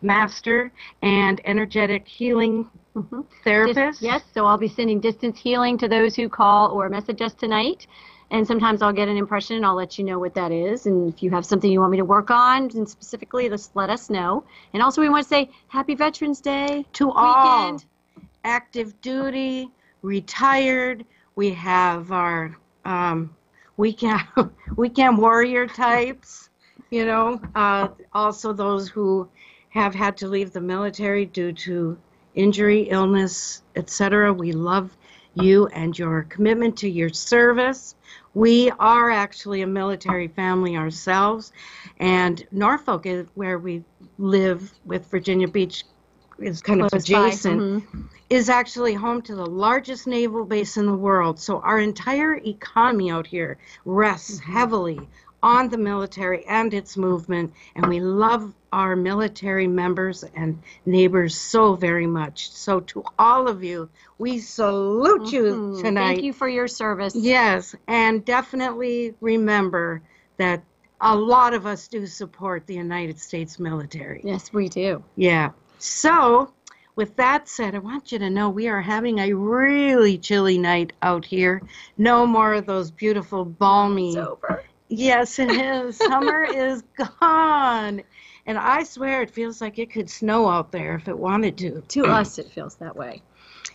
master and energetic healing Mhm. therapist. Yes, so I'll be sending distance healing to those who call or message us tonight. And sometimes I'll get an impression and I'll let you know what that is. And if you have something you want me to work on, and specifically, just let us know. And also, we want to say Happy Veterans Day To all weekend. active duty, retired. We have our weekend weekend warrior types. Also those who have had to leave the military due to injury, illness, etc. We love you and your commitment to your service. We are actually a military family ourselves, and Norfolk is where we live with Virginia Beach is kind of Close by. adjacent, is actually home to the largest naval base in the world. So our entire economy out here rests heavily on the military and its movement, and we love our military members and neighbors so very much. So to all of you, we salute you tonight. Thank you for your service. Yes, and definitely remember that a lot of us do support the United States military. Yes, we do. Yeah. So, with that said, I want you to know we are having a really chilly night out here. No more of those beautiful, balmy. It's over. Yes, it is. Summer is gone. And I swear it feels like it could snow out there if it wanted to. To us, it feels that way.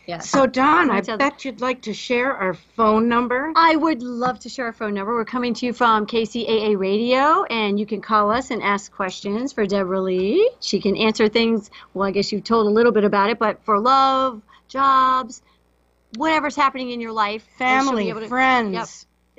Yes. So, Dawn, I bet you'd like to share our phone number. I would love to share our phone number. We're coming to you from KCAA Radio, and you can call us and ask questions for Deborah Lee. She can answer things, well, I guess you've told a little bit about it, but for love, jobs, whatever's happening in your life. Family, friends. Yep.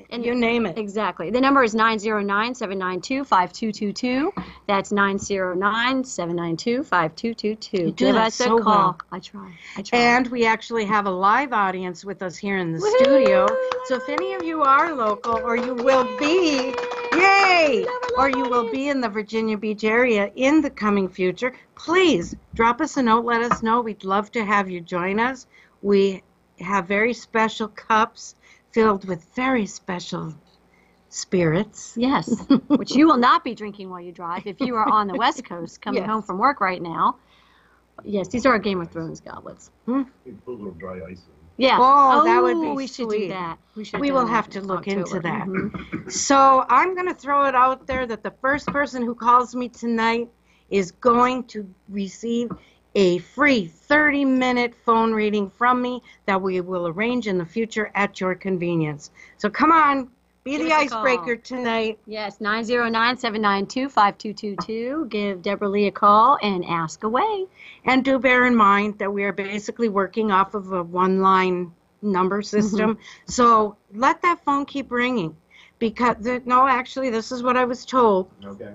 And you name it. Exactly. The number is 909-792-5222. That's 909-792-5222. Give us a call. Well. I try. And we actually have a live audience with us here in the studio. So if any of you are local, or you will be, yay! Or you will be in the Virginia Beach area in the coming future, please drop us a note. Let us know. We'd love to have you join us. We have very special cups filled with very special spirits. Yes, which you will not be drinking while you drive if you are on the West Coast coming home from work right now. Yes, these are our Game of Thrones goblets. You put a little dry ice in. Yeah. Oh, that would be we sweet. Should do that. We will have to look into that. So I'm going to throw it out there that the first person who calls me tonight is going to receive a free 30-minute phone reading from me that we will arrange in the future at your convenience. So come on, be the icebreaker tonight. Yes, 909-792-5222. Give Deborah Lee a call and ask away. And do bear in mind that we are basically working off of a one-line number system. So let that phone keep ringing. Because, no, actually, this is what I was told. Okay.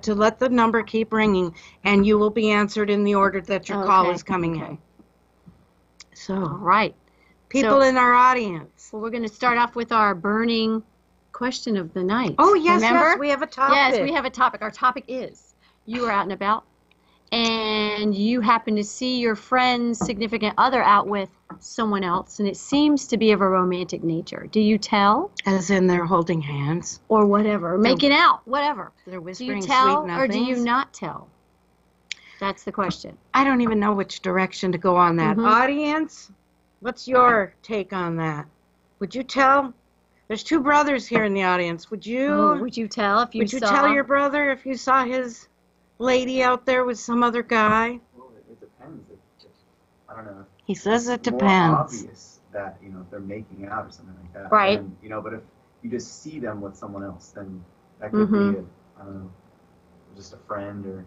To let the number keep ringing, and you will be answered in the order that your call is coming in. So, all right. People in our audience. Well, we're going to start off with our burning question of the night. Oh, yes, remember? Yes, we have a topic. Yes, we have a topic. Our topic is, you are out and about, and you happen to see your friend's significant other out with someone else, and it seems to be of a romantic nature. Do you tell? As in they're holding hands? Or whatever. Making out. Whatever. They're whispering sweet nothings. Do you tell or do you not tell? That's the question. I don't even know which direction to go on that. Audience, what's your take on that? Would you tell? There's two brothers here in the audience. Would you? Oh, would you tell if you Would you tell your brother if you saw his lady out there with some other guy? Well, it depends. I don't know. He says it depends. More obvious that, if they're making out or something like that. Right. And, but if you just see them with someone else, then that could be, I don't know, just a friend or,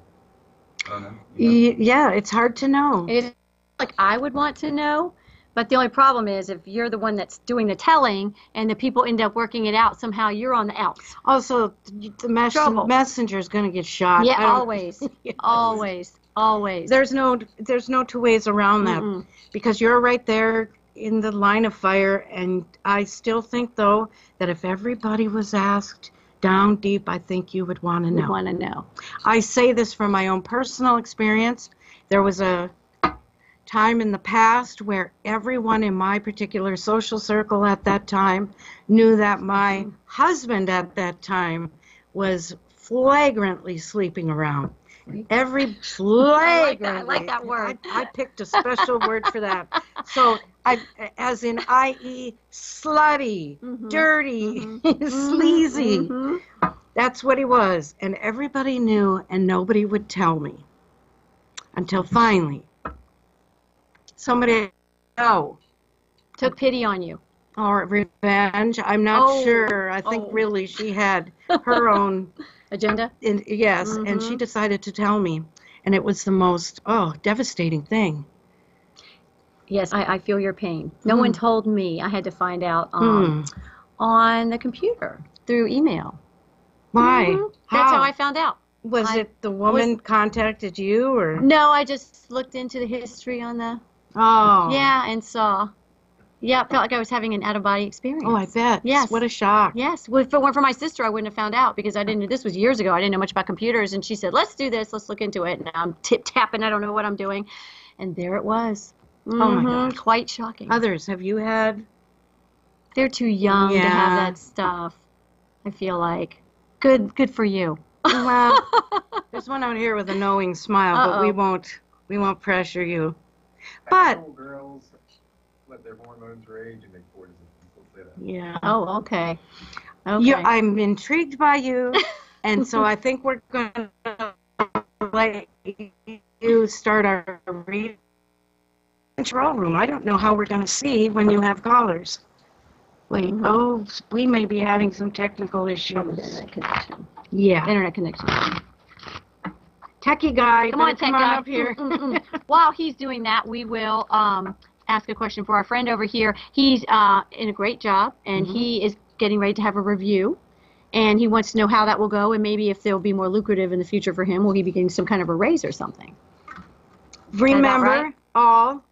I don't know. Yeah, it's hard to know. It's like I would want to know, but the only problem is if you're the one that's doing the telling and the people end up working it out, somehow you're on the outs. Also, the messenger is going to get shot. Yeah, always. Yes. Always. There's no two ways around that because you're right there in the line of fire, and I still think, though, that if everybody was asked down deep, I think you would want to know. I say this from my own personal experience. There was a time in the past where everyone in my particular social circle at that time knew that my husband at that time was flagrantly sleeping around. flagrantly. I like that word. I picked a special word for that. So as in i.e. slutty, dirty, sleazy. That's what he was. And everybody knew and nobody would tell me. Until finally, somebody took pity on you. Or revenge. I'm not sure. I think really she had her own agenda. Yes, and she decided to tell me. And it was the most, devastating thing. Yes, I feel your pain. No one told me. I had to find out on the computer through email. Why? That's how I found out. Was it the woman contacted you, or? No, I just looked into the history on the... Yeah, and saw... Yeah, it felt like I was having an out-of-body experience. Oh, I bet. Yes. What a shock. Yes. Well, if it weren't for my sister, I wouldn't have found out because I didn't. This was years ago. I didn't know much about computers, and she said, "Let's do this. Let's look into it." And I'm tip-tapping. I don't know what I'm doing. And there it was. Oh, my God. Quite shocking. Others, have you had? They're too young to have that stuff, I feel like. Good for you. Well, there's one out here with a knowing smile, but we won't pressure you. But girls let their hormones rage and make cortisone. Yeah. Oh, okay. Okay. I'm intrigued by you, and so I think we're going to let you start our reading control room. I don't know how we're going to see when you have callers. Wait, we may be having some technical issues. Internet connection. Yeah. Internet connection. Techie guy, come on guy. up here. While he's doing that, we will ask a question for our friend over here. He's in a great job, and he is getting ready to have a review, and he wants to know how that will go, and maybe if they'll be more lucrative in the future for him. Will he be getting some kind of a raise or something? Remember, all,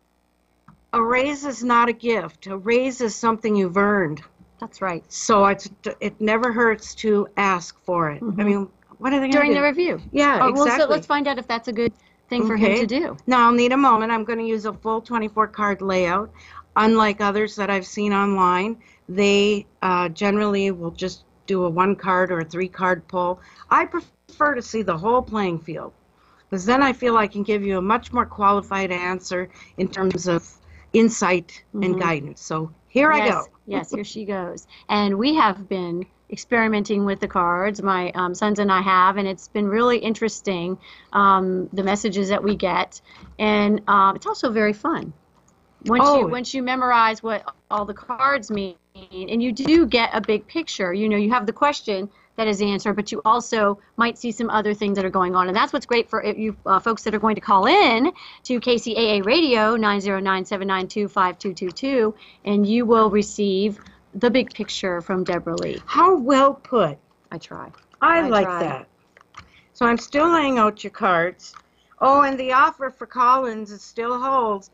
a raise is not a gift. A raise is something you've earned. That's right. So it never hurts to ask for it. I mean, what are they going to do? During the review. Yeah, exactly. Well, so let's find out if that's a good thing for him to do. Now, I'll need a moment. I'm going to use a full 24-card layout. Unlike others that I've seen online, they generally will just do a 1-card or a 3-card pull. I prefer to see the whole playing field, because then I feel I can give you a much more qualified answer in terms of insight and guidance. So here I go. Yes, here she goes. And we have been experimenting with the cards. My sons and I have, and it's been really interesting, the messages that we get. And it's also very fun. Once you memorize what all the cards mean, and you do get a big picture. You know, you have the question that is answered, but you also might see some other things that are going on. And that's what's great for you folks that are going to call in to KCAA Radio 909-792-5222, and you will receive the big picture from Deborah Lee. How well put. I try. I like that. So I'm still laying out your cards. Oh, and the offer for Collins, it still holds.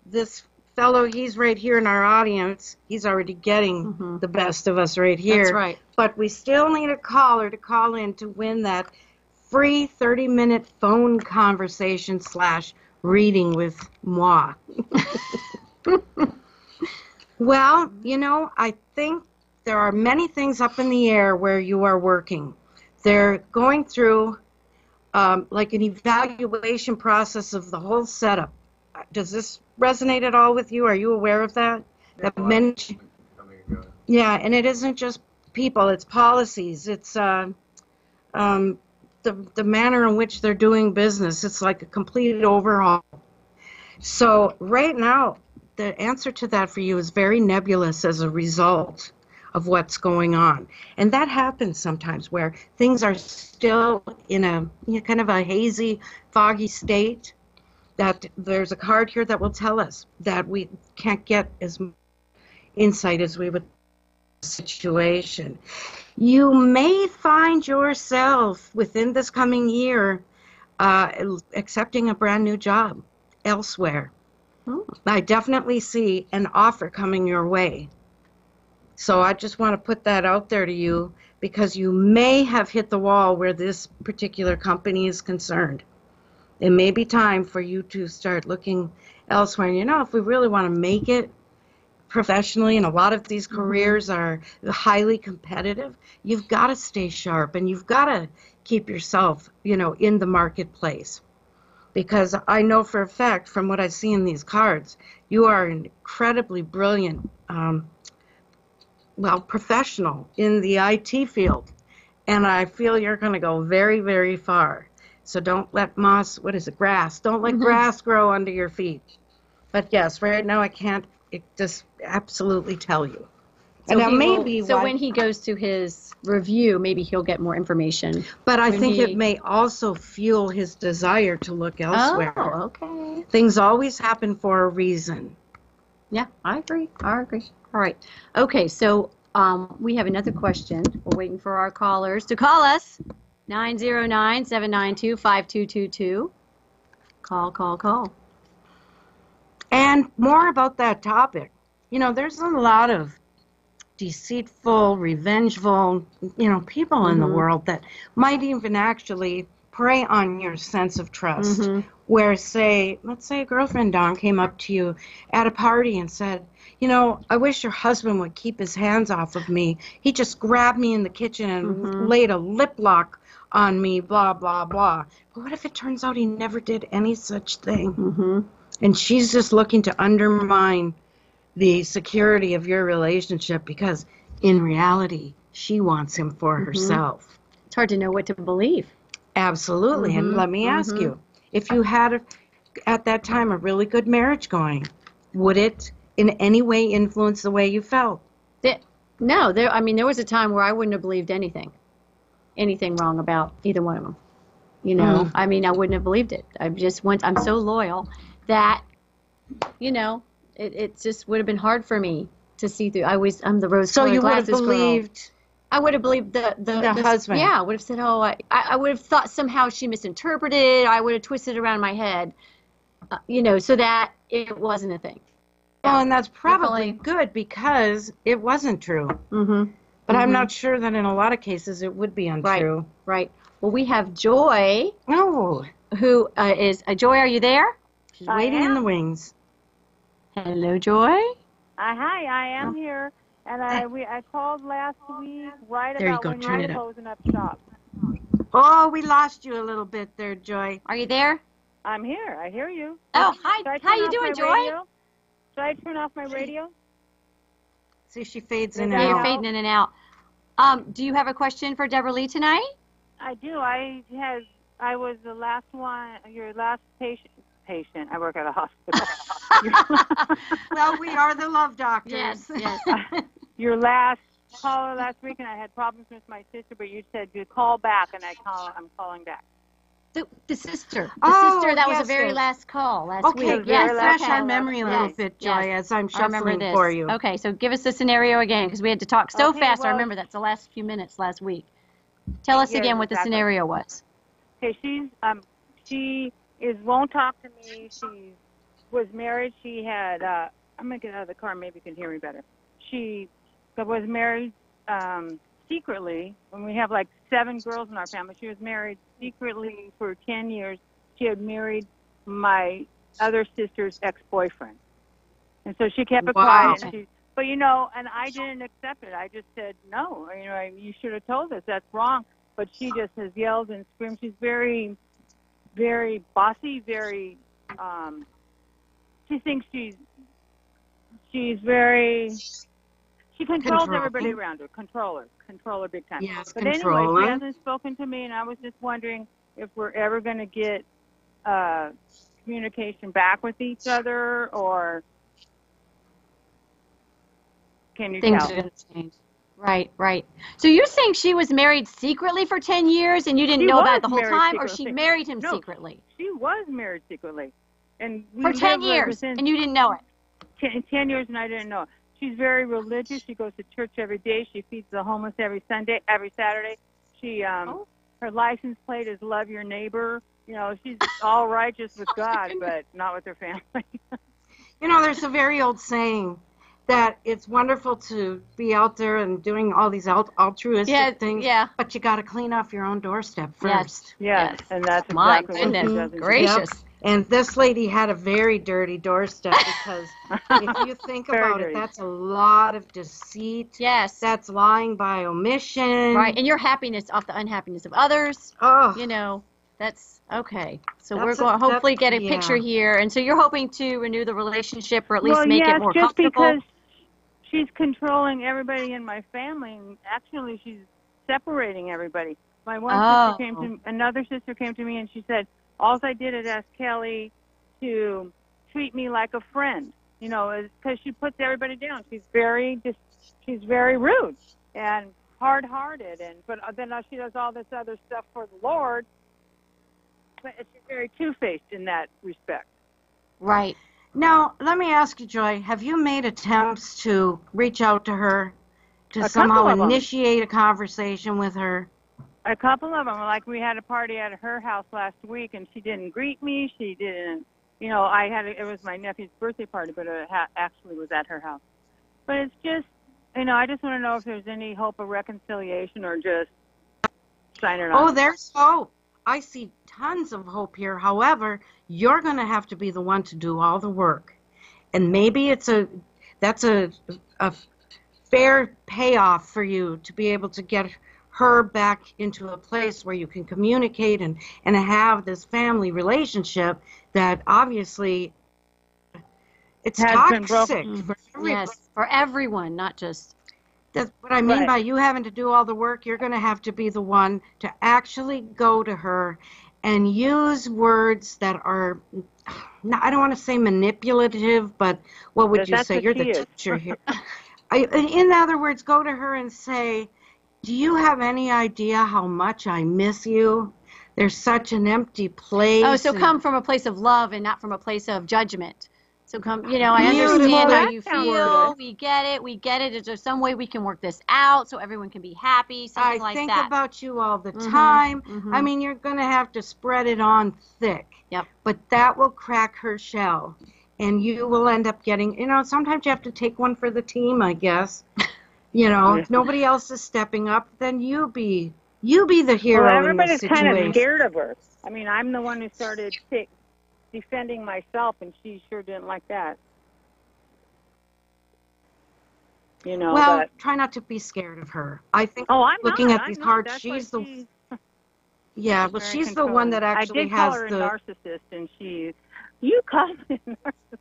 This fellow, he's right here in our audience. He's already getting the best of us right here. That's right. But we still need a caller to call in to win that free 30-minute phone conversation / reading with moi. Well, you know, I think there are many things up in the air where you are working. They're going through like an evaluation process of the whole setup. Does this resonate at all with you? Are you aware of that? Yeah, and it isn't just people, it's policies, it's the manner in which they're doing business. It's like a complete overhaul. So right now, the answer to that for you is very nebulous as a result of what's going on. And that happens sometimes where things are still in a kind of a hazy, foggy state, that there's a card here that will tell us that we can't get as much insight as we would situation. You may find yourself within this coming year accepting a brand new job elsewhere. I definitely see an offer coming your way. So I just want to put that out there to you, because you may have hit the wall where this particular company is concerned. It may be time for you to start looking elsewhere. And you know, if we really want to make it professionally, and a lot of these careers are highly competitive, you've got to stay sharp, and you've got to keep yourself, in the marketplace. Because I know for a fact from what I see in these cards, you are an incredibly brilliant, professional in the IT field. And I feel you're going to go very, very far. So don't let grass. Don't let grass grow under your feet. But yes, right now I can't just absolutely tell you. So, now maybe when he goes to his review, maybe he'll get more information. But I think it may also fuel his desire to look elsewhere. Oh, okay. Things always happen for a reason. Yeah, I agree. All right. Okay, so we have another question. We're waiting for our callers to call us. 909-792-5222. Call. And more about that topic. There's a lot of deceitful, revengeful, people in the world that might even actually prey on your sense of trust. Where, let's say a girlfriend, Dawn, came up to you at a party and said, I wish your husband would keep his hands off of me. He just grabbed me in the kitchen and laid a lip lock on me, blah, blah, blah. But what if it turns out he never did any such thing? And she's just looking to undermine the security of your relationship because in reality, she wants him for herself. It's hard to know what to believe. Absolutely. And let me ask you, if you had at that time a really good marriage going, would it in any way influence the way you felt? No, there was a time where I wouldn't have believed anything wrong about either one of them. I wouldn't have believed it. I'm so loyal that, it just would have been hard for me to see through. I'm the rose-colored glasses girl. So you would have believed. I would have believed the husband. Yeah, I would have said, I would have thought somehow she misinterpreted. I would have twisted it around my head, so that it wasn't a thing. Well, and that's probably good because it wasn't true. But I'm not sure that in a lot of cases it would be untrue. Right. Well, we have Joy. Oh. Who is Joy? Are you there? She's waiting in the wings. Hello, Joy. Hi, I am here, and I called last week right about when you were closing up shop. Oh, we lost you a little bit there, Joy. Are you there? I'm here. I hear you. Oh, hi. How you doing, Joy? Radio? Should I turn off my radio? See, she fades in and out. You're fading in and out. Do you have a question for Deborah Lee tonight? I do. I was the last one, your last patient. I work at a hospital. Well, we are the love doctors. Yes. Your last caller last week, and I had problems with my sister, but you said to call back, and I'm calling back. The sister. That was the very last call last week. Okay, refresh our memory a little bit, Joy, as I'm shuffling for you. Okay, so give us the scenario again, because we had to talk so fast. I remember that's the last few minutes last week. Tell us again what the scenario was. Okay, she won't talk to me. She was married. She had, I'm going to get out of the car. Maybe you can hear me better. She was married secretly. When we have like 7 girls in our family, she was married secretly for 10 years. She had married my other sister's ex-boyfriend. And so she kept it quiet. But, and I didn't accept it. I just said, no, you should have told us. That's wrong. But she just has yelled and screamed. She's very, very bossy, very, she thinks she's very, she controls everybody around her. Control her big time. Yes, but anyway, she hasn't spoken to me, and I was just wondering if we're ever going to get communication back with each other, or can you Things tell? are going to change. Right. So you're saying she was married secretly for 10 years and you didn't know about it the whole time, or she married him secretly? She was married secretly. And for 10 years, and you didn't know it? 10 years, and I didn't know it. She's very religious. She goes to church every day. She feeds the homeless every Saturday. She, her license plate is love your neighbor. She's all righteous with God, but not with her family. There's a very old saying that it's wonderful to be out there and doing all these altruistic things, but you got to clean off your own doorstep first. Yes. And that's exactly what she does. Gracious. And this lady had a very dirty doorstep because if you think Very about it, dirty. that's a lot of deceit. Yes. That's lying by omission. Right. And your happiness off the unhappiness of others. Oh, You know, that's okay. So we're That's a- going to hopefully that's- get a picture yeah. here. And so you're hoping to renew the relationship or at least Well, make yes, it more just comfortable. because she's controlling everybody in my family, and actually she's separating everybody. My one sister came to another sister came to me and she said, "All I did is ask Kelly to treat me like a friend." You know, because she puts everybody down. She's very rude and hard-hearted, but then she does all this other stuff for the Lord. But she's very two-faced in that respect. Right. Now, let me ask you, Joy, have you made attempts to reach out to her, to A somehow couple of 'em. initiate a conversation with her? A couple of them, like we had a party at her house last week, and she didn't greet me. She didn't, you know, it was my nephew's birthday party, but it actually was at her house. But it's just, you know, I just want to know if there's any hope of reconciliation or just sign it on. Oh, there's hope. I see tons of hope here. However, you're going to have to be the one to do all the work. And maybe that's a fair payoff for you to be able to get her back into a place where you can communicate and have this family relationship that obviously it's Has been toxic broken. for everybody. Yes. For everyone, not just. That's what I mean Right. by you having to do all the work. You're going to have to be the one to actually go to her and use words that are, I don't want to say manipulative, but what would you That's say? what You're she the is. teacher here. In other words, go to her and say, do you have any idea how much I miss you? There's such an empty place. Oh, so and- come from a place of love and not from a place of judgment. So come, you know, I Beautiful. understand how That you sounds feel. good. We get it. We get it. Is there some way we can work this out so everyone can be happy? Something I like think that. about you all the Mhm, time. mhm. I mean, you're going to have to spread it on thick. Yep. But that will crack her shell. And you will end up getting, you know, sometimes you have to take one for the team, I guess. You know, Yeah. if nobody else is stepping up, then you be the hero Well, in everybody's this kind situation. of scared of her. I mean, I'm the one who started defending myself, and she sure didn't like that. You know, Well, but try not to be scared of her. I think I'm looking not. at these I'm cards, not. That's she's why the she's but very she's the one that controlling. actually I did call has her a the. narcissist, and you called me a narcissist.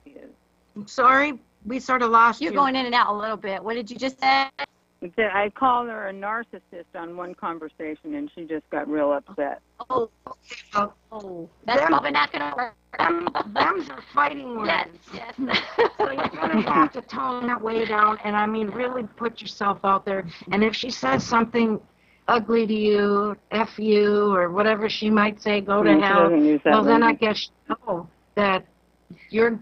She is. I'm sorry, we sort of lost You're you. going in and out a little bit. What did you just say? I called her a narcissist on one conversation, and she just got real upset. Oh, okay. Well, Oh, that's Them- probably not going to work. them's are fighting words. Yes, yes. So you're going to have to tone that way down, and I mean, really put yourself out there. And if she says something ugly to you, F you, or whatever she might say, go to She hell, doesn't use that well, then I language. guess you know that you're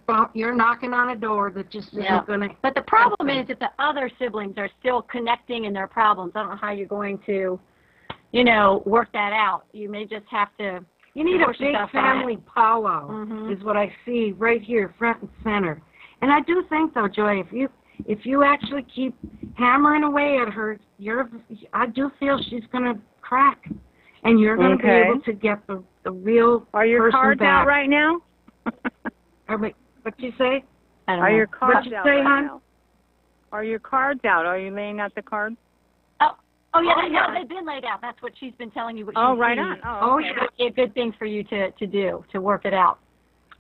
knocking on a door that just Yeah. isn't going to. But the problem is that the other siblings are still connecting in their problems. I don't know how you're going to, you know, work that out. You may just have to. You need a Force big yourself on it. family powwow, Mhm. is what I see right here, front and center. And I do think, though, Joy, if you actually keep hammering away at her, I do feel she's going to crack, and you're going to be Okay. able to get the real Are your person cards back. out right now? What'd you say? I don't Are know. your cards What'd you out say, right hon? now? Are your cards out? Are you laying out the cards? Oh, yeah, Oh, yeah. they've been laid out. That's what she's been telling you. What Oh, she's right seeing. on. Oh, Oh, okay. yeah. Would be a good thing for you to do, to work it out.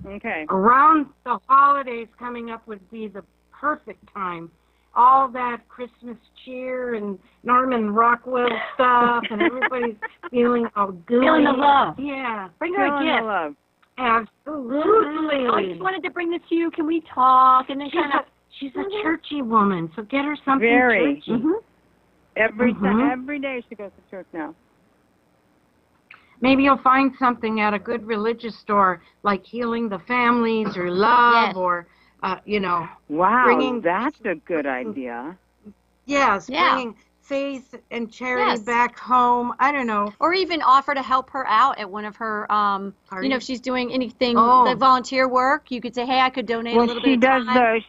Okay. Around the holidays coming up would be the perfect time. All that Christmas cheer and Norman Rockwell stuff, and everybody's feeling all good. Feeling the love. Yeah, Bring her a Feeling the gift. love. absolutely. Oh, I just wanted to bring this to you. Can we talk? And then kind of. She's a churchy woman, so get her something Very. churchy. Mhm. Every day she goes to church now. Maybe you'll find something at a good religious store, like Healing the Families or Love, Yes. or, you know, Wow, Bringing- that's a good idea. yes, Yeah. bringing faith and charity Yes. back home. I don't know. Or even offer to help her out at one of her, you know, Parties? if she's doing anything, Oh. like volunteer work, you could say, hey, I could donate a Well, little she bit does of time.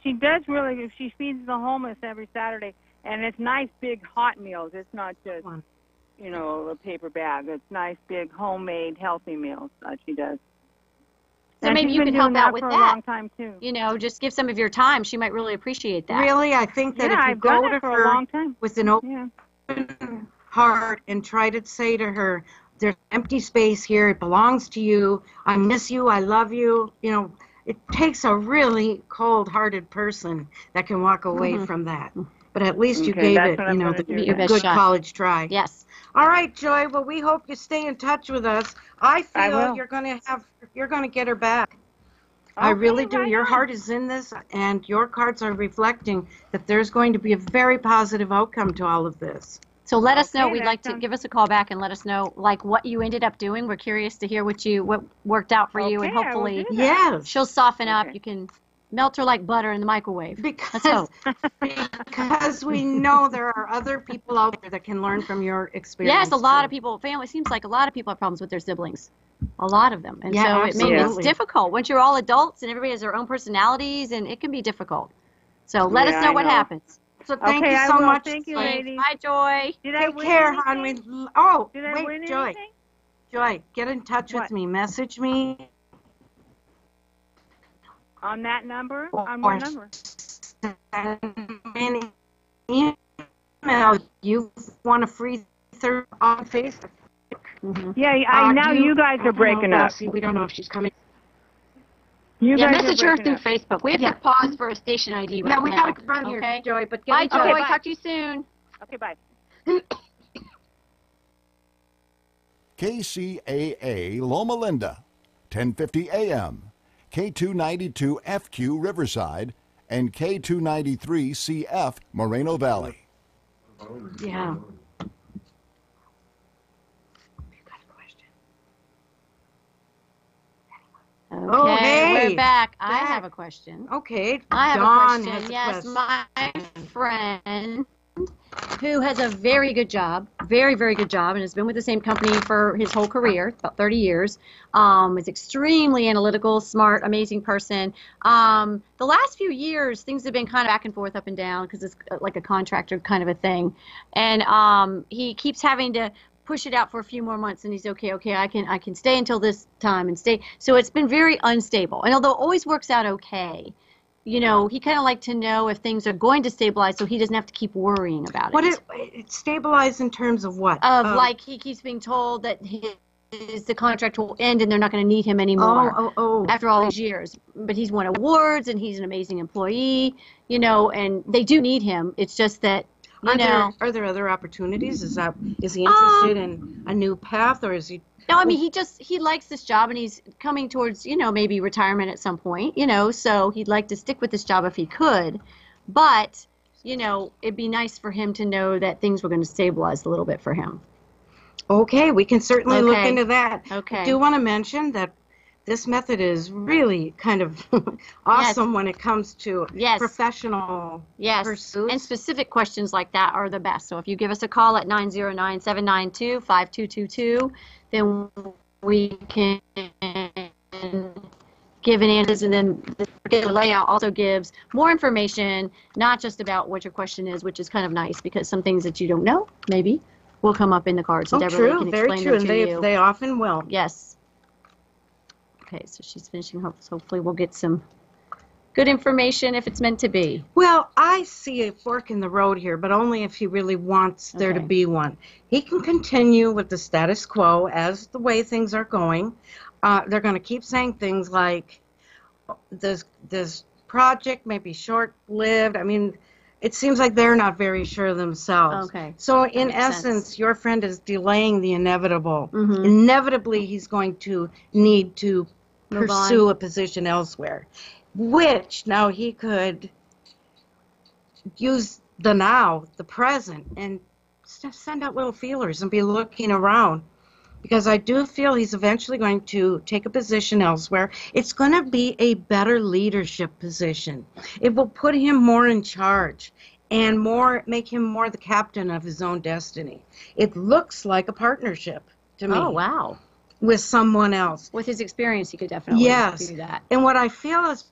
she does really. She feeds the homeless every Saturday, and it's nice big hot meals. It's not just a paper bag. It's nice, big, homemade, healthy meals that she does. So And maybe she's you been can help doing out that with for a that. long time too. Just give some of your time. She might really appreciate that. Really, I think that Yeah, if you I've done go it to for a her long time. with an Yeah. open heart and try to say to her, there's empty space here, it belongs to you, I miss you, I love you, it takes a really cold-hearted person that can walk away from that. But at least you Okay, gave that's it, what I'm gonna the do Give it your then. best good shot. college try. Yes. All right, Joy. Well, we hope you stay in touch with us. I feel will. you're going to get her back. I Okay, really do. right Your on. heart is in this, and your cards are reflecting that there's going to be a very positive outcome to all of this. So let us know. Okay, We'd that like to sounds- give us a call back and let us know like what you ended up doing. We're curious to hear what worked out for you, and Okay, I will hopefully do that. Yes, she'll soften up. Okay. You can melt her like butter in the microwave. Let's because hope. because we know there are other people out there that can learn from your experience. Yes, a lot of too. people, family seems like a lot of people have problems with their siblings. A lot of them. And Yeah, so it's absolutely. difficult. Once you're all adults and everybody has their own personalities, and it can be difficult. So let us Yeah, know I what know. happens. So thank Okay, you I so will. much. Thank you, Joy. ladies. Bye, Joy. Did I Take win care, anything? hon. Did I Wait, win Joy. anything? Joy, get in touch What? with me. Message me. On that number? On Or what number? send me an email. You want a free third on Facebook? Yeah, now you guys are breaking up. We don't know if she's coming. You Yeah, guys are message her breaking through up. Facebook. We have to pause for a station ID right Yeah, we now. gotta run here, Okay? Joy. But Bye, get in Joy. touch. bye. Talk to you soon. Okay, bye. KCAA Loma Linda, 1050 AM, K292 FQ Riverside, and K293 CF Moreno Valley. Yeah. Okay, Oh, hey. we're back. I Back. have a question. Okay. I have Dawn a has question. a Yes, question. my friend who has a very good job, very, very good job, and has been with the same company for his whole career, about 30 years. Is extremely analytical, smart, amazing person. The last few years, things have been kind of back and forth, up and down, because it's like a contractor kind of a thing. And he keeps having to push it out for a few more months, and he's okay, I can stay until this time and stay. So it's been very unstable. And although it always works out okay, he kind of like to know if things are going to stabilize so he doesn't have to keep worrying about it. It stabilized in terms of what? Like he keeps being told that the contract will end and they're not going to need him anymore after all these years. But he's won awards and he's an amazing employee, and they do need him. It's just that, Are there other opportunities? Is he interested in a new path, or is he? No, I mean, he likes this job and he's coming towards, maybe retirement at some point, so he'd like to stick with this job if he could. But, it'd be nice for him to know that things were going to stabilize a little bit for him. Okay, we can certainly look Okay. into that. Okay. I do want to mention that this method is really kind of awesome when it comes to Yes. professional Yes, pursuits. and specific questions like that are the best. So if you give us a call at 909-792-5222, then we can give an answer, and then the layout also gives more information, not just about what your question is, which is kind of nice, because some things that you don't know, maybe, will come up in the cards. So Deborah true, can very explain true, them and to you. they often will. Yes. Okay, so she's finishing. Hopefully we'll get some good information if it's meant to be. Well, I see a fork in the road here, but only if he really wants there to Okay. be one. He can continue with the status quo as the way things are going. They're going to keep saying things like, this project may be short-lived. I mean, it seems like they're not very sure themselves. Okay. So in makes essence, sense. your friend is delaying the inevitable. Mhm. Inevitably, he's going to need to Move pursue on. a position elsewhere, which now he could use the present, and send out little feelers and be looking around. Because I do feel he's eventually going to take a position elsewhere. It's going to be a better leadership position. It will put him more in charge and make him more the captain of his own destiny. It looks like a partnership to me. Oh, wow. With someone else. With his experience, he could definitely do that. And what I feel is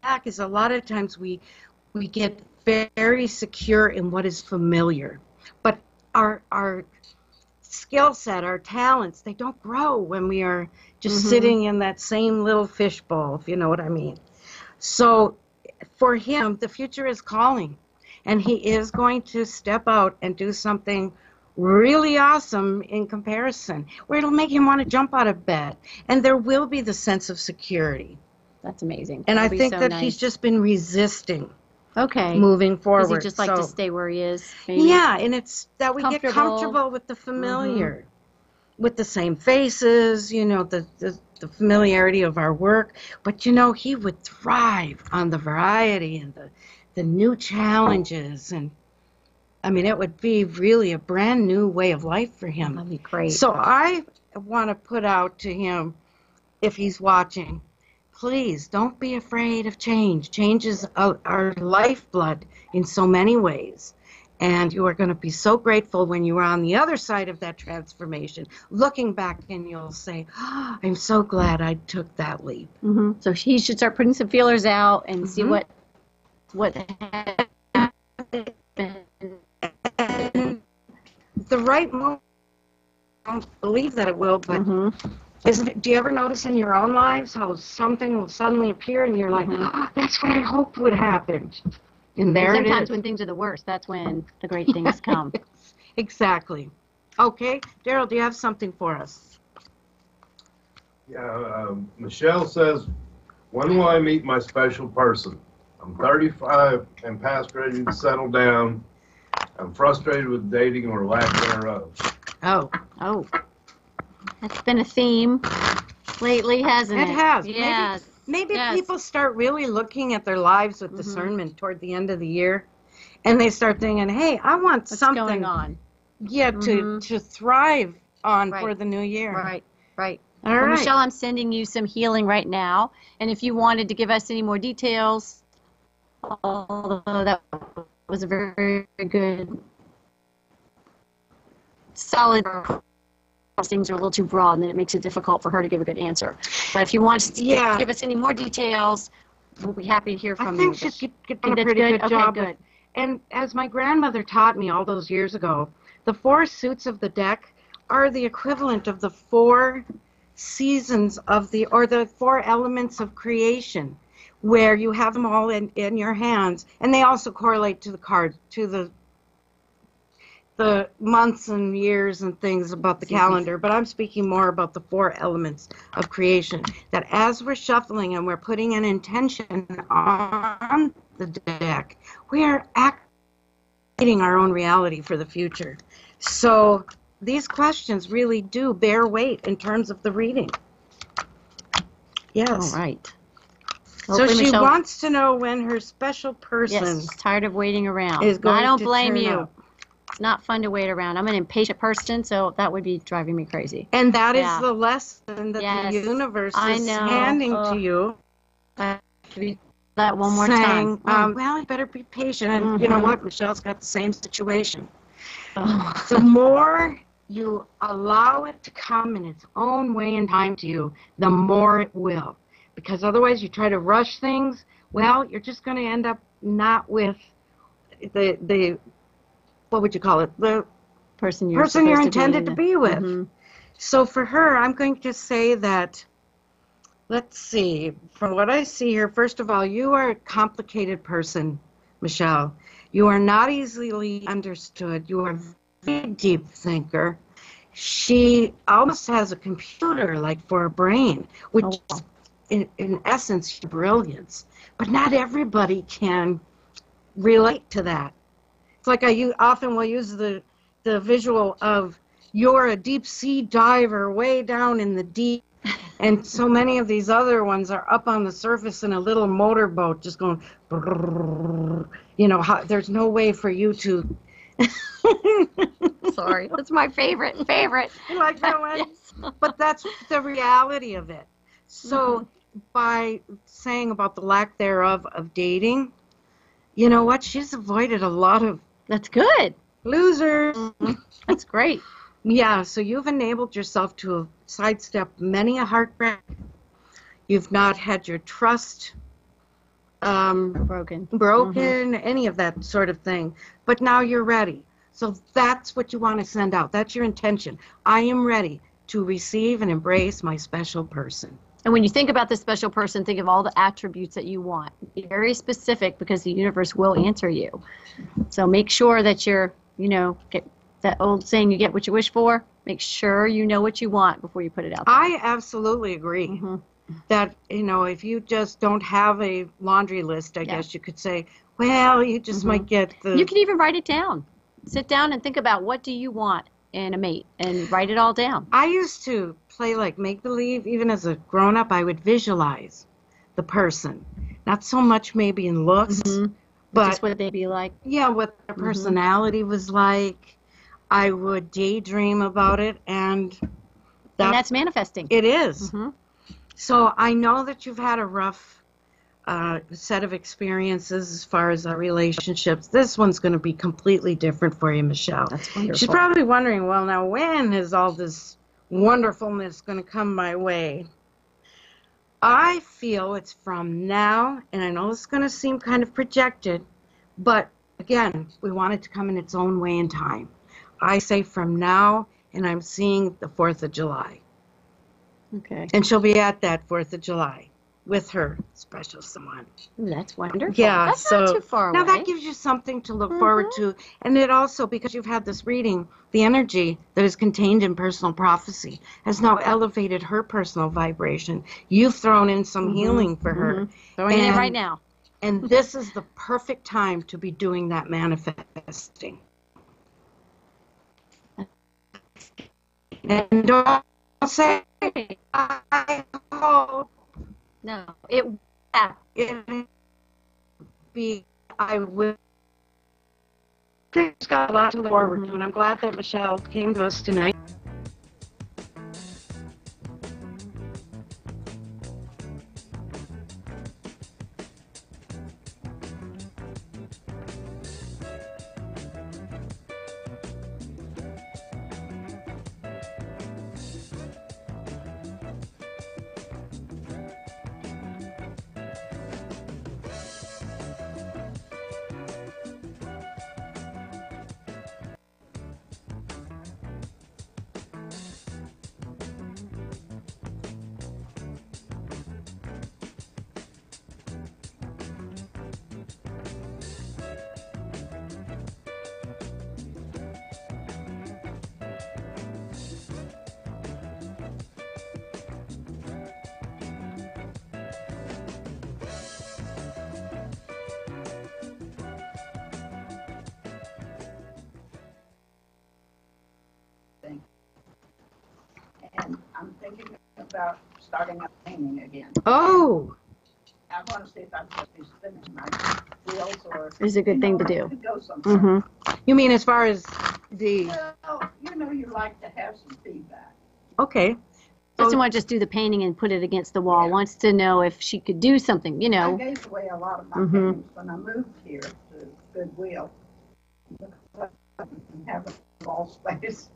back is a lot of times we get very secure in what is familiar. But our skill set, our talents, they don't grow when we are just sitting in that same little fishbowl, if you know what I mean. So for him, the future is calling, and he is going to step out and do something really awesome in comparison, where it'll make him want to jump out of bed, and there will be the sense of security. That's amazing. And I That'll be think so that nice. he's just been resisting okay. moving forward. Does he just like to So, stay where he is? Maybe? yeah, and it's that we get Comfortable. comfortable with the familiar, with the same faces, you know, the familiarity of our work. But, you know, he would thrive on the variety and the new challenges. And, I mean, it would be really a brand new way of life for him. That'd be great. So I want to put out to him, if he's watching, please don't be afraid of change. Change is our lifeblood in so many ways. And you are going to be so grateful when you are on the other side of that transformation, looking back, and you'll say, oh, I'm so glad I took that leap. So he should start putting some feelers out and see what And the right moment, I don't believe that it will, but isn't it, do you ever notice in your own lives how something will suddenly appear and you're like, oh, that's what I hoped would happen? And there it sometimes is. when things are the worst, that's when the great things come. Exactly. Okay, Daryl, do you have something for us? Yeah, Michelle says, when will I meet my special person? I'm 35 and past ready to settle down. I'm frustrated with dating or lack thereof. Oh, Oh, that's been a theme lately, hasn't it? it has. Yes. Maybe Yes. people start really looking at their lives with discernment toward the end of the year, and they start thinking, hey, I want What's something going on? Yeah, to thrive on Right. for the new year. Right, right. All Well, right. Michelle, I'm sending you some healing right now. And if you wanted to give us any more details, although that was a very, very good, solid, things are a little too broad, and then it makes it difficult for her to give a good answer. But if you want to Yeah. give us any more details, we'll be happy to hear I from think you. she's Think done a that's pretty good Okay, job. good. And as my grandmother taught me all those years ago, the 4 suits of the deck are the equivalent of the 4 seasons of the 4 elements of creation, where you have them all in your hands, and they also correlate to the cards, to the months and years and things about the calendar, but I'm speaking more about the 4 elements of creation, that as we're shuffling and we're putting an intention on the deck, we are activating our own reality for the future. So these questions really do bear weight in terms of the reading. Yes. All right. So Hopefully, she Michelle- wants to know when her special person Yes, tired of waiting around. is going I don't to blame turn you. up. It's not fun to wait around. I'm an impatient person, so that would be driving me crazy. And that is Yeah. the lesson that Yes, the universe I is know. handing Ugh. to you. That one more saying, time. well, you better be patient. And you know what? Michelle's got the same situation. Oh. The more you allow it to come in its own way and time to you, the more it will. Because otherwise you try to rush things, well, you're just going to end up not with the what would you call it? The person you're intended to be with. Mhm. So for her, I'm going to say that, let's see, from what I see here, first of all, you are a complicated person, Michelle. You are not easily understood. You are a very deep thinker. She almost has a computer, like for a brain, which in essence, brilliance. But not everybody can relate to that. It's like I often will use the visual of you're a deep sea diver way down in the deep, and so many of these other ones are up on the surface in a little motorboat just going, you know, there's no way for you to. Sorry, that's my favorite. You like that one? Yes. But that's the reality of it. So by saying about the lack thereof of dating, you know what? She's avoided a lot of That's good. losers. That's great. Yeah, so you've enabled yourself to sidestep many a heartbreak. You've not had your trust Broken. any of that sort of thing. But now you're ready. So that's what you want to send out. That's your intention. I am ready to receive and embrace my special person. And when you think about this special person, think of all the attributes that you want. Be very specific because the universe will answer you. So make sure that you're, get that old saying, you get what you wish for. Make sure you know what you want before you put it out there. I absolutely agree that, if you just don't have a laundry list, I guess you could say, well, you just might get the... You can even write it down. Sit down and think about what do you want in a mate and write it all down. I used to play like make-believe. Even as a grown-up, I would visualize the person. Not so much maybe in looks, but just what they'd be like. Yeah, what their personality was like. I would daydream about it, and that's manifesting. It is. So I know that you've had a rough set of experiences as far as our relationships. This one's going to be completely different for you, Michelle. That's wonderful. She's probably wondering, well, now when is all this wonderfulness going to come my way? I feel it's from now, and I know it's going to seem kind of projected, but again, we want it to come in its own way and time. I say from now, and I'm seeing the 4th of July. Okay. And she'll be at that 4th of July with her special someone. Ooh, that's wonderful. Yeah, that's so not too far away. now that gives you something to look forward to. And it also, because you've had this reading, the energy that is contained in personal prophecy has now elevated her personal vibration. You've thrown in some healing for her. Throwing it in right now. And this is the perfect time to be doing that manifesting. And don't say, I hope. No, it be, I will. It's got a lot to look forward to, and I'm glad that Michelle came to us tonight. And I'm thinking about starting up painting again. Oh, I want to see if I can just finish my wheels or. It's a good thing to do. To go somewhere. you mean as far as the, Well, you like to have some feedback. okay. Doesn't want to just do the painting and put it against the wall. Wants to know if she could do something, I gave away a lot of my paintings when I moved here to Goodwill. Have a wall space.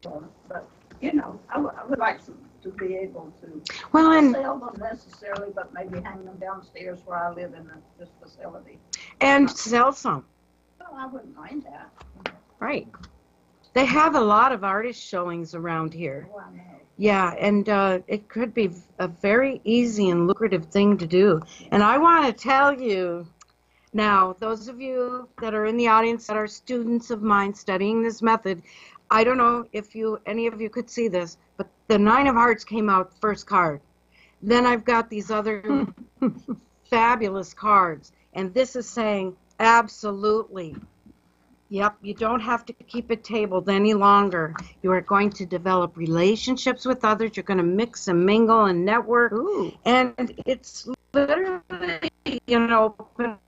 But, I would like to be able to Well, and sell them necessarily, but maybe hang them downstairs where I live in this facility. sell some. Well, I wouldn't mind that. Right. They have a lot of artist showings around here. Oh, I know. Yeah, and it could be a very easy and lucrative thing to do. And I want to tell you, now, those of you that are in the audience that are students of mine studying this method, I don't know if any of you could see this, but the 9 of Hearts came out first card. Then I've got these other fabulous cards, and this is saying absolutely. Yep, you don't have to keep it tabled any longer. You are going to develop relationships with others. You're going to mix and mingle and network. Ooh. And it's literally, open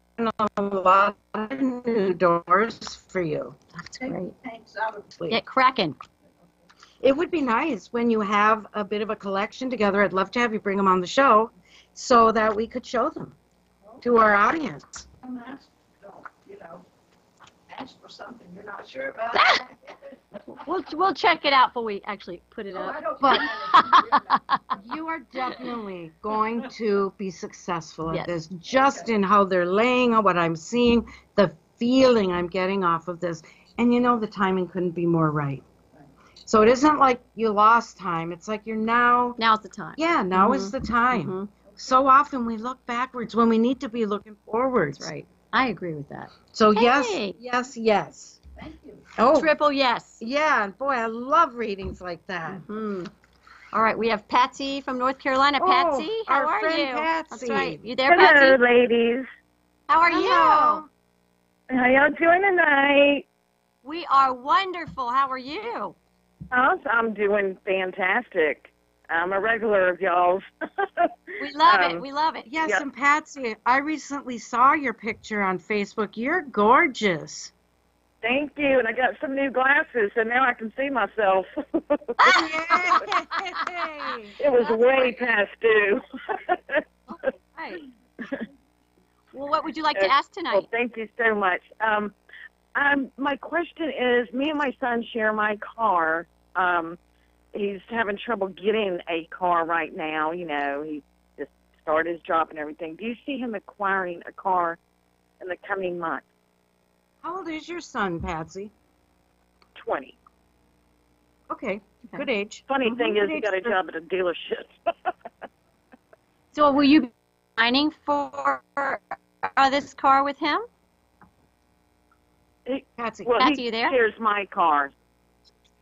a lot of new doors for you. That's great. Thanks out of Get cracking. It would be nice when you have a bit of a collection together. I'd love to have you bring them on the show so that we could show them to our audience. ask for something you're not sure about. We'll check it out before we actually put it Oh, up. I don't But- care. You are definitely going to be successful at Yes. this, just in how they're laying, what I'm seeing, the feeling I'm getting off of this. and you know the timing couldn't be more right. So it isn't like you lost time. It's like you're now. Now's the time. Yeah, now is the time. Mhm. So often we look backwards when we need to be looking forwards. That's right. I agree with that. So Hey. yes. Thank you. Oh, Triple yes. yeah, and boy, I love readings like that. Hmm. All right, we have Patsy from North Carolina. Patsy, how our are friend you? Patsy. That's right. You there, Hello, Patsy? ladies. How are Hello. you? How y'all doing tonight? We are wonderful. How are you? I'm doing fantastic. I'm a regular of y'all's. We love it. We love it. Yes, Yeah. and Patsy, I recently saw your picture on Facebook. You're gorgeous. Thank you, and I got some new glasses, so now I can see myself. Yay! It was That's way great. past due. Right. Well, what would you like to ask Well, tonight? thank you so much. My question is, me and my son share my car. He's having trouble getting a car right now. You know, he just started his job and everything. Do you see him acquiring a car in the coming months? How old is your son, Patsy? 20. Okay, good age. Funny Mhm, thing good is, he age got a for- job at a dealership. So will you be signing for this car with him? Patsy. Well, Patsy, he you there? shares my car.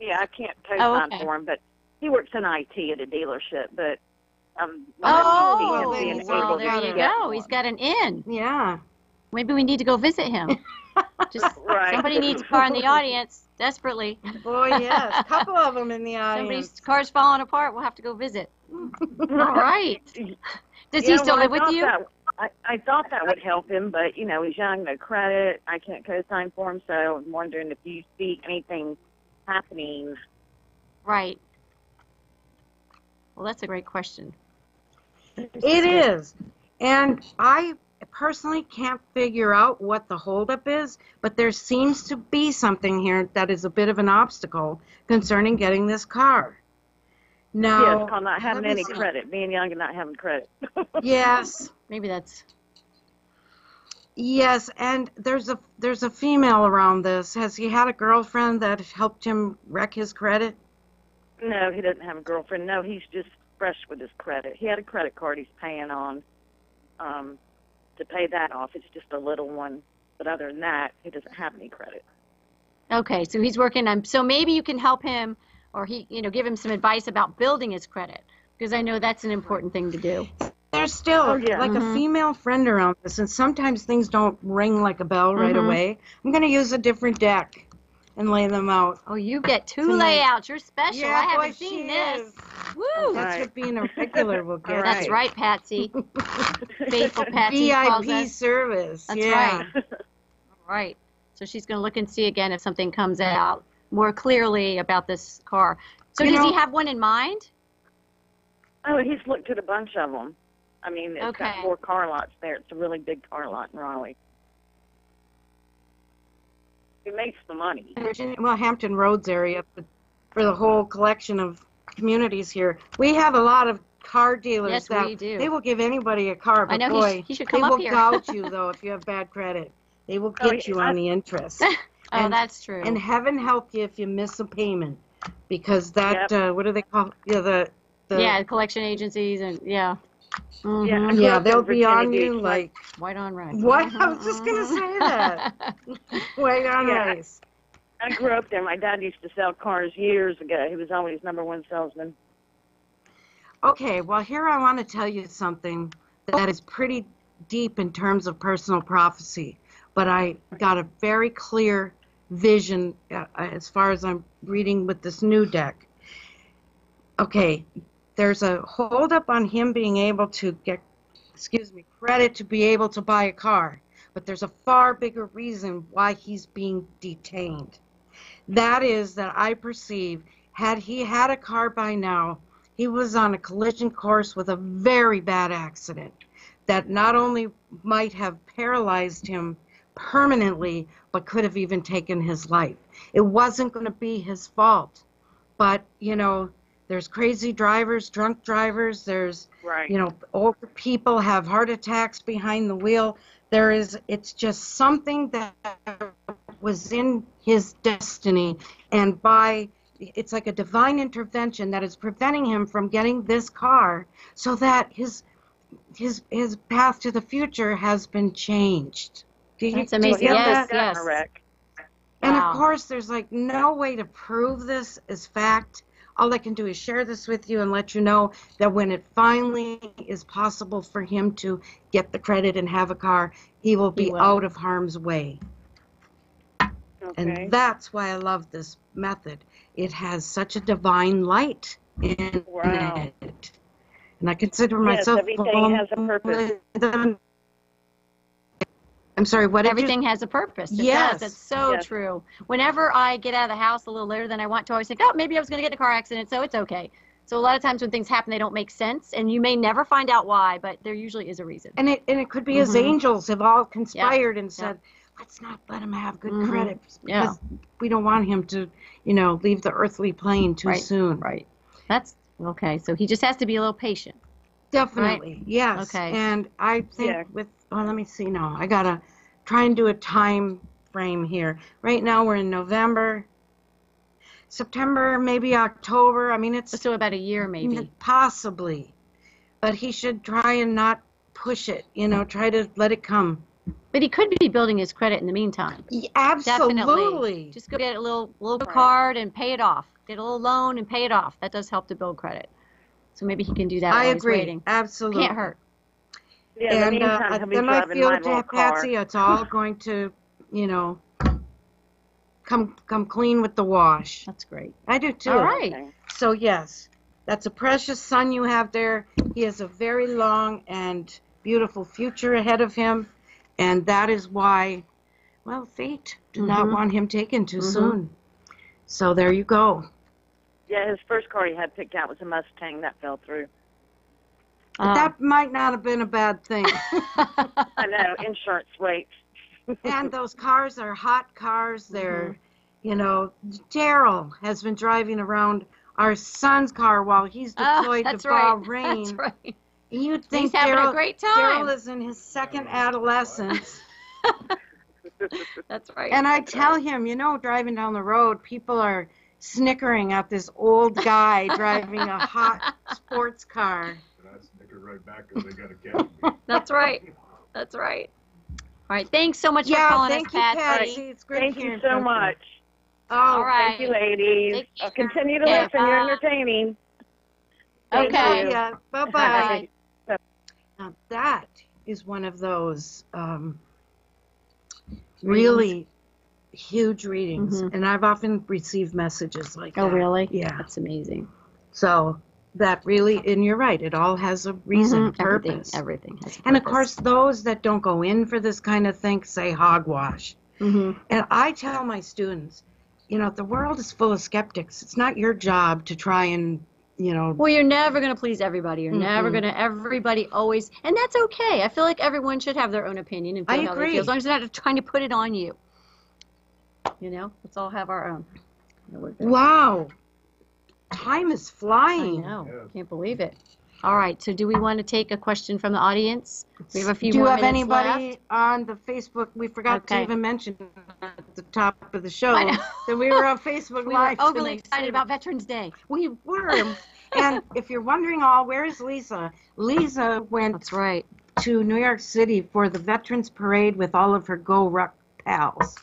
Yeah, I can't co-sign okay. for him, but he works in IT at a dealership. But Oh, well, then he's well, able there to you get go. He's got an in. Yeah. Maybe we need to go visit him. Just Right. somebody needs a car in the audience desperately. Boy, yes. A couple of them in the Somebody's audience. car's falling apart. We'll have to go visit. All right. Does he Yeah, still well, live with you? I thought that would help him, but you know, he's young, no credit. I can't co-sign for him, so I'm wondering if you see anything happening. Right. Well, that's a great question. It is. And I personally can't figure out what the holdup is, but there seems to be something here that is a bit of an obstacle concerning getting this car. Now, Yeah, it's called not having let me any see. credit, being young and not having credit. Yes. Maybe that's Yes, and there's a female around this. Has he had a girlfriend that helped him wreck his credit? No, he doesn't have a girlfriend. No, he's just fresh with his credit. He had a credit card he's paying on to pay that off. It's just a little one. But other than that, he doesn't have any credit. okay. So he's working on. So maybe you can help him, or give him some advice about building his credit, because I know that's an important thing to do. There's still Oh, yeah. like a Mhm. female friend around this, and sometimes things don't ring like a bell right Mhm. away. I'm going to use a different deck and lay them out. Oh, you get two Tonight. layouts. You're special. Yeah, I haven't boy, seen she this. is. Woo! That's Right. what being a regular will get. All That's right. right, Patsy. Faithful Patsy calls VIP us. service. That's yeah. right. Right. So she's going to look and see again if something comes out more clearly about this car. So You does he know- have one in mind? Oh, he's looked at a bunch of them. I mean, it's Okay. got 4 car lots there. It's a really big car lot in Raleigh. He makes the money. Well, Hampton Roads area, but for the whole collection of communities here, we have a lot of car dealers Yes, that we do. they will give anybody a car, but I know boy, he should they come will up here. gouge you though if you have bad credit. They will Oh, get you yeah, on the interest. Oh, And- that's true. And heaven help you if you miss a payment, because that what do they call the Yeah, collection agencies and yeah. Mhm. Yeah, I grew yeah up in they'll be Virginia on Beach. you My- like White on red. what? I was just gonna say that. White on Yeah. rice. I grew up there. My dad used to sell cars years ago. He was always #1 salesman. Okay, well, here I want to tell you something that is pretty deep in terms of personal prophecy, but I got a very clear vision as far as I'm reading with this new deck. Okay, there's a holdup on him being able to get, credit to be able to buy a car, but there's a far bigger reason why he's being detained. That is that I perceive, had he had a car by now, he was on a collision course with a very bad accident that not only might have paralyzed him permanently, but could have even taken his life. It wasn't going to be his fault. But, there's crazy drivers, drunk drivers, there's, Right. older people have heart attacks behind the wheel. It's just something that was in his destiny, and it's like a divine intervention that is preventing him from getting this car, so that his path to the future has been changed. That's Do you amazing. get Yes, that? yes. A wreck. And Wow. of course, there's like no way to prove this as fact. All I can do is share this with you and let you know that when it finally is possible for him to get the credit and have a car, he will be will. out of harm's way. Okay. And that's why I love this method. It has such a divine light in Wow. it. And I consider Yes, myself everything has a purpose. I'm sorry, what did Everything has a purpose. It Yes. does. That's so Yes. true. Whenever I get out of the house a little later than I want to, I always think, oh, maybe I was going to get in a car accident, so it's okay. So a lot of times when things happen, they don't make sense, and you may never find out why, but there usually is a reason. And it could be his angels have all conspired and said, let's not let him have good credit because we don't want him to, leave the earthly plane too soon. Right. That's okay. So he just has to be a little patient. Definitely, Right? yes. Okay. And I think let me see now. I got to try and do a time frame here. Right now we're in November, September, maybe October. I mean, it's So about a year maybe. possibly. But he should try and not push it, try to let it come. But he could be building his credit in the meantime. Absolutely. Definitely. Just go get a little card and pay it off. Get a little loan and pay it off. That does help to build credit. So maybe he can do that I while agree. He's waiting. Absolutely. Can't hurt. Yeah, in the meantime, he'll be then I driving feel my to little car. Patsy, it's all going to, come clean with the wash. That's great. I do too. All right. Okay. So yes, that's a precious son you have there. He has a very long and beautiful future ahead of him, and that is why, fate did not want him taken too soon. So there you go. Yeah, his first car he had picked out was a Mustang that fell through. But that might not have been a bad thing. I know, insurance rates. And those cars are hot cars. They're, Daryl has been driving around our son's car while he's deployed to Bahrain. That's right. You'd think He's having a great time. Daryl is in his second adolescence. That's right. And I tell him, driving down the road, people are snickering at this old guy driving a hot sports car. And I snickered right back because they got a cat. That's right. That's right. All right. Thanks so much for Yeah, calling thank us, you, Patsy. Patsy. It's great Thank you hearing so from much. All right. Thank you, ladies. Take care. I'll continue to Yeah, listen. You're entertaining. Thank Okay. you. Yeah, bye-bye. Bye. Now that is one of those really huge readings, and I've often received messages like that. Oh, really? Yeah. That's amazing. So that really, and you're right, it all has a reason, purpose. Everything has a purpose. And of course, those that don't go in for this kind of thing say hogwash. And I tell my students, the world is full of skeptics. It's not your job to try and, Well, you're never going to please everybody. You're never going to, everybody always, and that's okay. I feel like everyone should have their own opinion and feel I how they agree. feel, as long as they're not trying to put it on you. Let's all have our own. Wow. Time is I flying. know. Yes. Can't believe it. All right. So do we want to take a question from the audience? We have a few Do you more have minutes anybody left. on the Facebook? We forgot to Okay. even mention at the top of the show I know. that we were on Facebook We were Live overly tonight. excited about Veterans Day. We were. And if you're wondering where's Lisa? Lisa went That's right. to New York City for the Veterans Parade with all of her Go Ruck pals.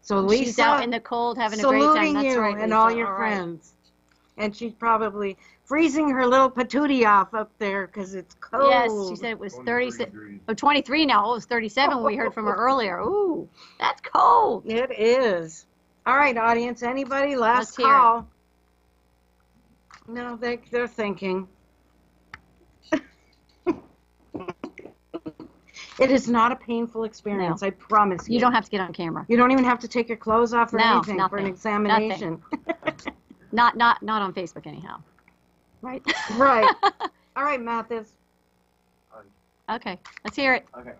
So Lisa, She's out in the cold having a great time. saluting That's you right, and Lisa. all your right. friends. And she's probably freezing her little patootie off up there because it's cold. Yes, she said it was 36. Oh, 23 now. Oh, it was 37 when we heard from her earlier. Ooh, that's cold. It is. All right, audience. Anybody? Last Let's hear it. call. No, they're thinking. It is not a painful experience. I promise you. You don't have to get on camera. You don't even have to take your clothes off or No, anything for an nothing. examination. Not on Facebook anyhow. Right? Right. All right, Mathis. Okay, let's hear it. Okay.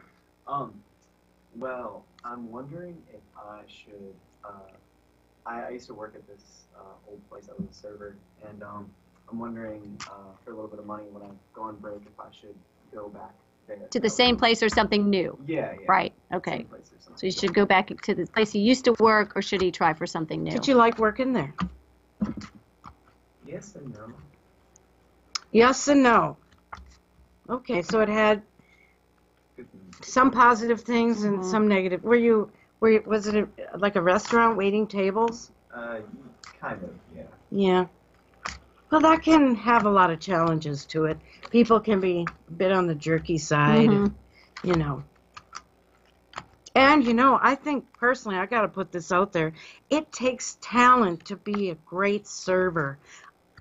Well, I'm wondering if I should. I used to work at this old place. I was a server, and I'm wondering for a little bit of money when I go on break if I should go back To the same place or something new? Yeah, yeah. Right, okay. Same place or something. So you should go back to the place he used to work, or should he try for something new? Did you like working there? Yes and no. Yes and no. Okay, so it had Good things. some positive things and Mhm. some negative. Was it like a restaurant waiting tables? Kind of, yeah. Yeah. Well, that can have a lot of challenges to it. People can be a bit on the jerky side, Mhm. you know. And, I think personally, I got to put this out there. It takes talent to be a great server.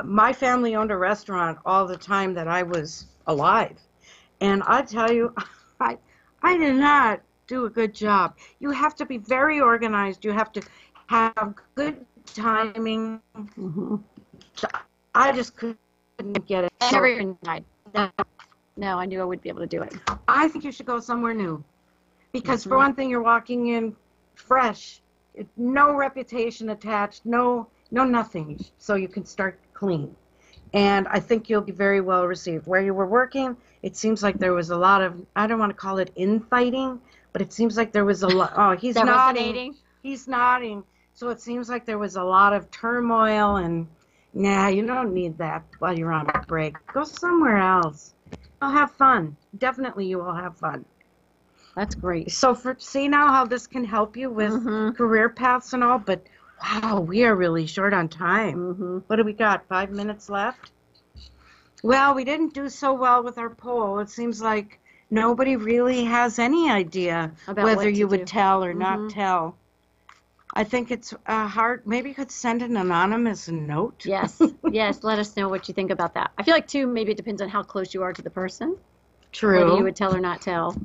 My family owned a restaurant all the time that I was alive. And I tell you, I did not do a good job. You have to be very organized. You have to have good timing. Mhm. I just couldn't get it. So Every night. No, I knew I would be able to do it. I think you should go somewhere new. Because for Mhm. one thing, you're walking in fresh, no reputation attached, no nothing. So you can start clean. And I think you'll be very well received. Where you were working, it seems like there was a lot of, I don't want to call it infighting, but it seems like there was a lot. Oh, he's That nodding. resonating? He's nodding. So it seems like there was a lot of turmoil, and nah, you don't need that while you're on a break. Go somewhere else. You'll have fun. Definitely you will have fun. That's great. So see now how this can help you with Mhm. career paths and all, but wow, we are really short on time. Mhm. What do we got? 5 minutes left? Well, we didn't do so well with our poll. It seems like nobody really has any idea About whether what to you would do. tell or not Mhm. tell. I think it's hard. Maybe you could send an anonymous note. Yes, yes. Let us know what you think about that. I feel like too, maybe it depends on how close you are to the person, True. whether you would tell or not tell.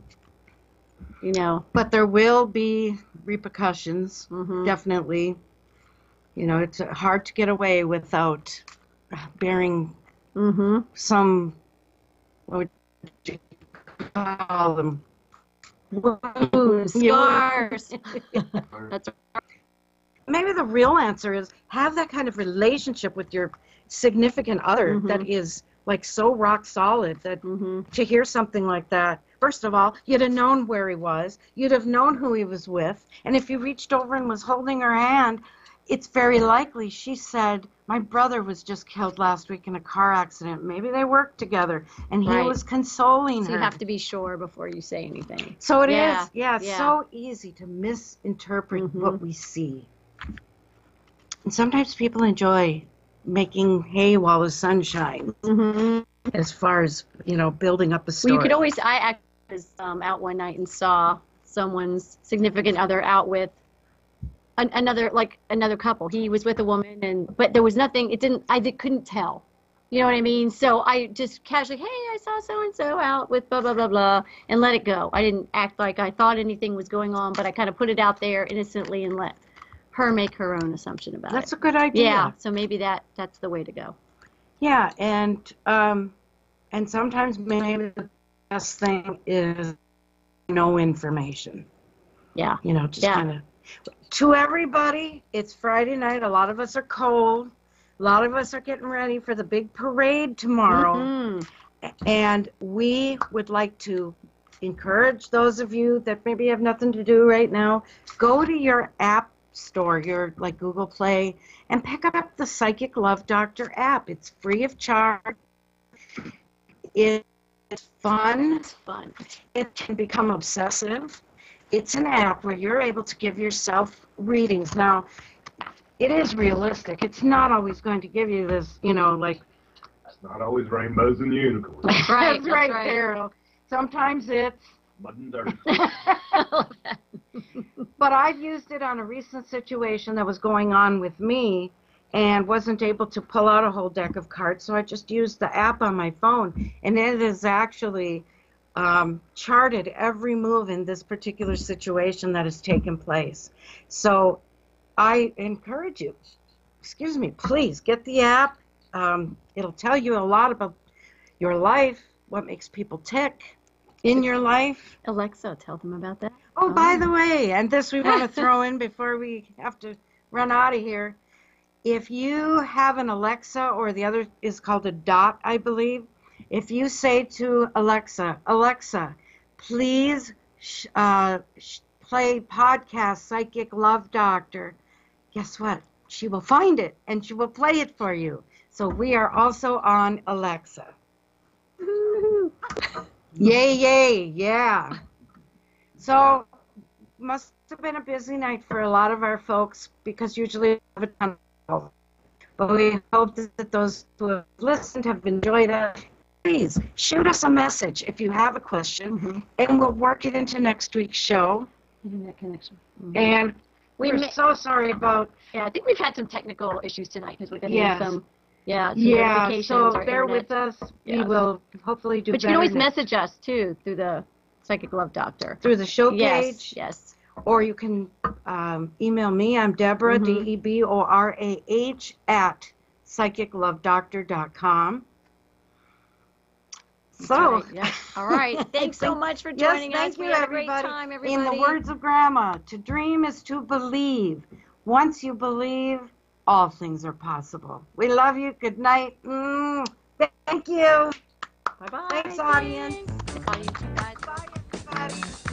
But there will be repercussions, Mhm. definitely. It's hard to get away without bearing Mhm. some, what would you call them? Wounds, scars. That's Maybe the real answer is have that kind of relationship with your significant other that is like so rock solid that to hear something like that, first of all, you'd have known where he was, you'd have known who he was with, and if you reached over and was holding her hand, it's very likely she said, my brother was just killed last week in a car accident. Maybe they worked together, and he Right. was consoling So her. you have to be sure before you say anything. So it Yeah, is. Yeah, it's yeah. so easy to misinterpret what we see. And sometimes people enjoy making hay while the sun shines, as far as, building up a story. Well, you could always. I actually was out one night and saw someone's significant other out with another couple. He was with a woman, but there was nothing. Couldn't tell. You know what I mean? So I just casually, hey, I saw so and so out with blah blah blah blah, and let it go. I didn't act like I thought anything was going on, but I kind of put it out there innocently and let her make her own assumption about it. That's a good idea. Yeah. So maybe that's the way to go. Yeah, and sometimes maybe the best thing is no information. Yeah. Just kind of. To everybody, it's Friday night. A lot of us are cold. A lot of us are getting ready for the big parade tomorrow. And we would like to encourage those of you that maybe have nothing to do right now, go to your app store, your like Google Play, and pick up the Psychic Love Doctor app. It's free of charge. It's fun. It's fun. It can become obsessive. It's an app where you're able to give yourself readings. Now, it is realistic. It's not always going to give you this, like. It's not always rainbows and unicorns. Right. That's right, Carol. Sometimes it's. Mud and dirt. But I've used it on a recent situation that was going on with me and wasn't able to pull out a whole deck of cards, so I just used the app on my phone, and it is actually charted every move in this particular situation that has taken place. So I encourage you, please get the app. It'll tell you a lot about your life, what makes people tick in your life. Alexa, tell them about that. Oh, by the way, and this we want to throw in before we have to run out of here. If you have an Alexa, or the other is called a Dot, I believe, If you say to Alexa, Alexa, please play podcast Psychic Love Doctor, guess what? She will find it and she will play it for you. So we are also on Alexa. Yay, yay, yeah. So must have been a busy night for a lot of our folks because usually we have a ton of calls. But we hope that those who have listened have enjoyed it. Please shoot us a message if you have a question, and we'll work it into next week's show. Internet connection. And we're so sorry about. Yeah, I think we've had some technical issues tonight because we've been Yes. having some. Yeah, some Yeah, notifications, so our bear internet. with us. Yeah. We will hopefully do But you better can always next- message us too through the Psychic Love Doctor. through the show Yes, page. yes. Or you can email me. I'm Deborah, Deborah, at psychiclovedoctor.com. That's So, right, yeah. All right. Thanks so much for joining yes, us. thank We you, had everybody. a great time, everybody. In the words of Grandma, to dream is to believe. Once you believe, all things are possible. We love you. Good night. Thank you. Bye-bye. Thanks, audience. Thanks. Bye, you guys. Bye, everybody.